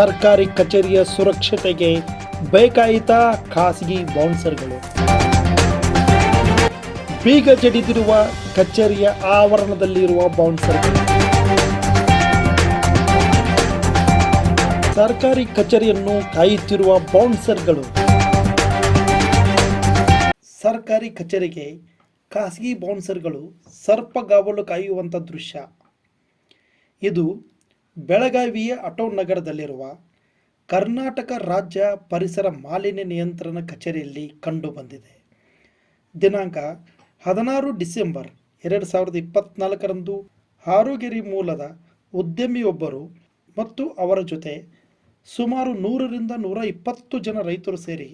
ಸರ್ಕಾರಿ ಕಚೇರಿಯ ಸುರಕ್ಷತೆಗೆ ಬೇಕಾಯಿತ ಖಾಸಗಿ ಬೌನ್ಸರ್ಗಳು. ಬೀಗ ಜಡಿದಿರುವ ಕಚೇರಿಯ ಆವರಣದಲ್ಲಿರುವ ಬೌನ್ಸರ್ಗಳು. ಸರ್ಕಾರಿ ಕಚೇರಿಯನ್ನು ಕಾಯುತ್ತಿರುವ ಬೌನ್ಸರ್ಗಳು. ಸರ್ಕಾರಿ ಕಚೇರಿಗೆ ಖಾಸಗಿ ಬೌನ್ಸರ್ಗಳು ಸರ್ಪಗಾವಲು ಕಾಯುವಂಥ ದೃಶ್ಯ. ಇದು ಬೆಳಗಾವಿಯ ಆಟೋ ನಗರದಲ್ಲಿರುವ ಕರ್ನಾಟಕ ರಾಜ್ಯ ಪರಿಸರ ಮಾಲಿನ್ಯ ನಿಯಂತ್ರಣ ಕಚೇರಿಯಲ್ಲಿ ಕಂಡುಬಂದಿದೆ. ದಿನಾಂಕ 16 ಡಿಸೆಂಬರ್ 2024ರಂದು ಹಾರೋಗಿರಿ ಮೂಲದ ಉದ್ಯಮಿಯೊಬ್ಬರು ಮತ್ತು ಅವರ ಜೊತೆ ಸುಮಾರು 100ರಿಂದ 120 ಜನ ರೈತರು ಸೇರಿ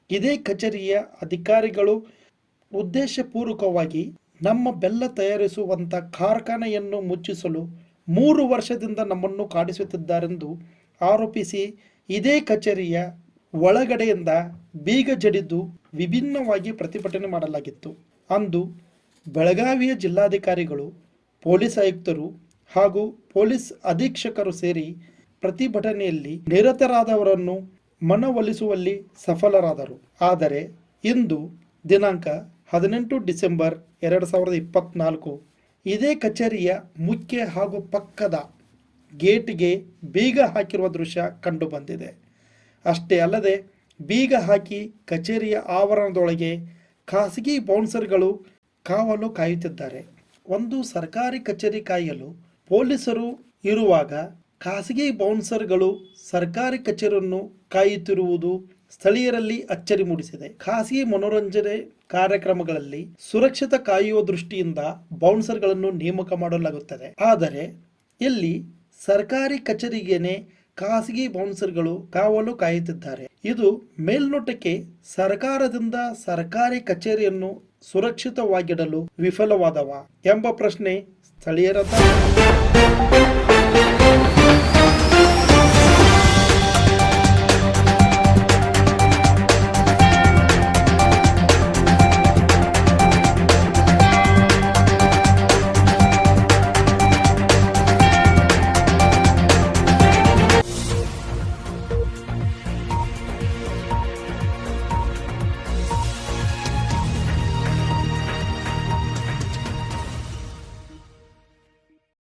ಇದೇ ಕಚೇರಿಯ ಅಧಿಕಾರಿಗಳು ಉದ್ದೇಶಪೂರ್ವಕವಾಗಿ ನಮ್ಮ ಬೆಲ್ಲ ತಯಾರಿಸುವಂಥ ಕಾರ್ಖಾನೆಯನ್ನು ಮುಚ್ಚಿಸಲು 3 ವರ್ಷದಿಂದ ನಮ್ಮನ್ನು ಕಾಡಿಸುತ್ತಿದ್ದಾರೆಂದು ಆರೋಪಿಸಿ ಇದೇ ಕಚೇರಿಯ ಒಳಗಡೆಯಿಂದ ಬೀಗ ಜಡಿದು ವಿಭಿನ್ನವಾಗಿ ಪ್ರತಿಭಟನೆ ಮಾಡಲಾಗಿತ್ತು. ಅಂದು ಬೆಳಗಾವಿಯ ಜಿಲ್ಲಾಧಿಕಾರಿಗಳು, ಪೊಲೀಸ್ ಆಯುಕ್ತರು ಹಾಗೂ ಪೊಲೀಸ್ ಅಧೀಕ್ಷಕರು ಸೇರಿ ಪ್ರತಿಭಟನೆಯಲ್ಲಿ ನಿರತರಾದವರನ್ನು ಮನವೊಲಿಸುವಲ್ಲಿ ಸಫಲರಾದರು. ಆದರೆ ಇಂದು ದಿನಾಂಕ 18 ಡಿಸೆಂಬರ್ 2024 ಇದೇ ಕಚೇರಿಯ ಮುಖ್ಯ ಹಾಗೂ ಪಕ್ಕದ ಗೇಟ್ಗೆ ಬೀಗ ಹಾಕಿರುವ ದೃಶ್ಯ ಕಂಡುಬಂದಿದೆ. ಅಷ್ಟೇ ಅಲ್ಲದೆ ಬೀಗ ಹಾಕಿ ಕಚೇರಿಯ ಆವರಣದೊಳಗೆ ಖಾಸಗಿ ಬೌನ್ಸರ್ಗಳು ಕಾವಲು ಕಾಯುತ್ತಿದ್ದಾರೆ. ಒಂದು ಸರ್ಕಾರಿ ಕಚೇರಿ ಕಾಯಲು ಪೊಲೀಸರು ಇರುವಾಗ ಖಾಸಗಿ ಬೌನ್ಸರ್ಗಳು ಸರ್ಕಾರಿ ಕಚೇರಿಯನ್ನು ಕಾಯುತ್ತಿರುವುದು ಸ್ಥಳೀಯರಲ್ಲಿ ಅಚ್ಚರಿ ಮೂಡಿಸಿದೆ. ಖಾಸಗಿ ಮನೋರಂಜನೆ ಕಾರ್ಯಕ್ರಮಗಳಲ್ಲಿ ಸುರಕ್ಷತೆ ಕಾಯುವ ದೃಷ್ಟಿಯಿಂದ ಬೌನ್ಸರ್ಗಳನ್ನು ನೇಮಕ ಮಾಡಲಾಗುತ್ತದೆ. ಆದರೆ ಇಲ್ಲಿ ಸರ್ಕಾರಿ ಕಚೇರಿಗೇನೆ ಖಾಸಗಿ ಬೌನ್ಸರ್ಗಳು ಕಾವಲು ಕಾಯುತ್ತಿದ್ದಾರೆ. ಇದು ಮೇಲ್ನೋಟಕ್ಕೆ ಸರ್ಕಾರದಿಂದ ಸರ್ಕಾರಿ ಕಚೇರಿಯನ್ನು ಸುರಕ್ಷಿತವಾಗಿಡಲು ವಿಫಲವಾದವ ಎಂಬ ಪ್ರಶ್ನೆ ಸ್ಥಳೀಯರ